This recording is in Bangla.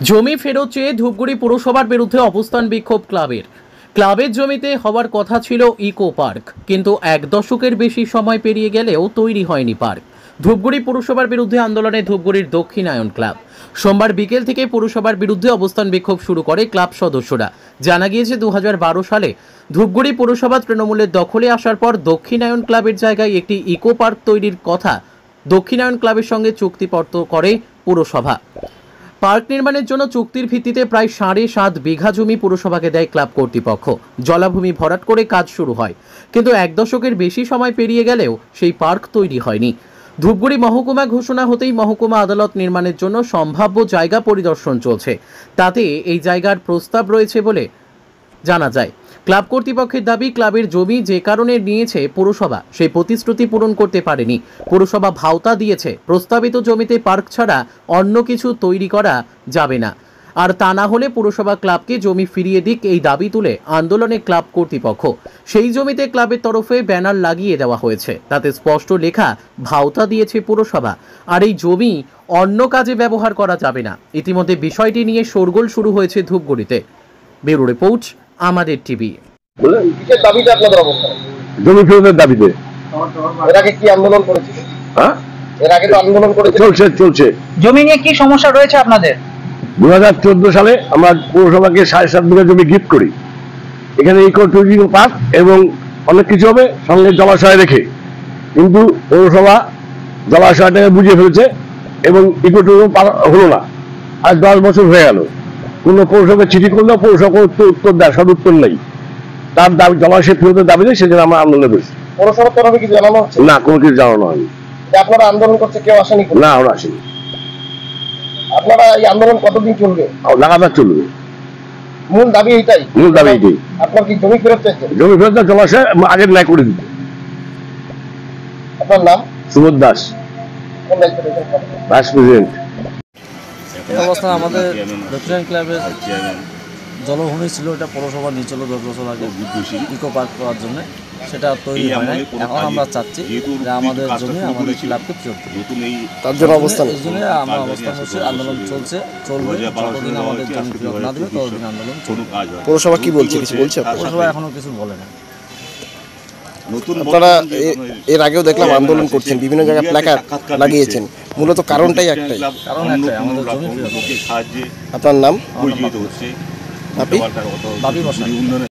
জমি ফেরত চেয়ে ধূপগুড়ি পুরসভার বিরুদ্ধে অবস্থান বিক্ষোভ ক্লাবের জমিতে হওয়ার কথা ছিল ইকো পার্ক, কিন্তু এক দশকের বেশি সময় পেরিয়ে গেলেও তৈরি হয়নি পার্ক। ধূপগুড়ি পুরসভার বিরুদ্ধে আন্দোলনে ধূপগুড়ির দক্ষিণায়ন ক্লাব সোমবার বিকেল থেকে পুরসভার বিরুদ্ধে অবস্থান বিক্ষোভ শুরু করে ক্লাব সদস্যরা। জানা গিয়েছে 2012 সালে ধূপগুড়ি পুরসভা তৃণমূলের দখলে আসার পর দক্ষিণায়ন ক্লাবের জায়গায় একটি ইকো পার্ক তৈরির কথা দক্ষিণায়ন ক্লাবের সঙ্গে চুক্তিপত্র করে পুরসভা। পার্ক নির্মাণের জন্য চুক্তির ভিত্তিতে প্রায় 7.5 বিঘা জমি পুরসভাকে দেয় ক্লাব কর্তৃপক্ষ। জলাভূমি ভরাট করে কাজ শুরু হয়, কিন্তু এক দশকের বেশি সময় পেরিয়ে গেলেও সেই পার্ক তৈরি হয়নি। ধূপগুড়ি মহকুমা ঘোষণা হতেই মহকুমা আদালত নির্মাণের জন্য সম্ভাব্য জায়গা পরিদর্শন চলছে। তাতে এই জায়গার প্রস্তাব রয়েছে বলে জানা যায়। ক্লাব কর্তৃপক্ষের দাবি, ক্লাবের জমি যে কারণে নিয়েছে পুরসভা সেই প্রতিশ্রুতি পূরণ করতে পারেনি। পুরসভা ভাওতা দিয়েছে প্রস্তাবিত জমিতে পার্ক ছাড়া অন্য কিছু তৈরি করা যাবে না, আর তা না হলে পুরসভা ক্লাবকে জমি ফিরিয়ে দিক এই দাবি তুলে আন্দোলনে ক্লাব কর্তৃপক্ষ। সেই জমিতে ক্লাবের তরফে ব্যানার লাগিয়ে দেওয়া হয়েছে, তাতে স্পষ্ট লেখা ভাওতা দিয়েছে পুরসভা, আর এই জমি অন্য কাজে ব্যবহার করা যাবে না। ইতিমধ্যে বিষয়টি নিয়ে শোরগোল শুরু হয়েছে ধূপগুড়িতে। ব্যুরো রিপোর্ট, আমাদের টিভি। জমি ফেরতের দাবিতে এর আগে কি আন্দোলন করেছে? এর আগে তো আন্দোলন করেছে। চলছে। জমি নিয়ে কি সমস্যা রয়েছে আপনাদের? 2014 সালে আমরা পৌরসভাকে 7.5 বিঘা জমি গিফট করি। এখানে ইকো ট্যুরিজম পার্ক এবং অনেক কিছু হবে সঙ্গে জলাশয় রেখে, কিন্তু পৌরসভা জলাশয়টাকে বুঝিয়ে ফেলেছে এবং ইকো ট্যুরিজম পার্ক হলো না। আর 10 বছর হয়ে গেল, কোনো পৌরসভাকে চিঠি করলেও পৌরসভা উত্তর দেয়, সব উত্তর নেই। তার দাবি জলাশয় ফেরতের দাবিতে সেজন্য আমরা আন্দোলনে বসছি। পৌরসভার তরফে কি জানানো হচ্ছে? না, কোনো কিছু জানানো হয়নি। আপনারা আন্দোলন করছে, কেউ আসেনি? না, ওরা আসেনি। আপনারা এই আন্দোলন কতদিন চলবে? লাগাতার চলবে। মূল দাবি এইটাই? মূল দাবি এইটাই। আপনার কি জমি ফেরত চাইছেন? জমি ফেরত জলাশয় আগের ন্যায় করে দিতে। আপনার নাম? Subodh Das, vice president. এই অবস্থায় আমাদের দক্ষিণ ক্লাবের জলভূমি ছিল, এটা পৌরসভা নিয়েছিল 10 বছর আগে ইকো পার্ক করার জন্য। সেটা তৈরি হয় নাই। এখন আমরা চাচ্ছি যে আমাদের জমি আমাদের ক্লাবকে ফেরত দিতে। তার জন্য অবস্থান, এই জন্য আমরা অবস্থান করছি, আন্দোলন চলবে। যতদিন আমাদের জমি ফেরত না দেবে ততদিন আন্দোলন চলবে। পৌরসভা কি বলছে? কিছু বলছে? পৌরসভা এখনো কিছু বলে না। আপনারা এর আগেও দেখলাম আন্দোলন করছেন, বিভিন্ন জায়গায় প্ল্যাকার্ড লাগিয়েছেন, মূলত কারণটাই একটাই? কারণ একটাই, আমাদের জমি ফেরত। আপনার নাম? আপনি? বাপি বসা।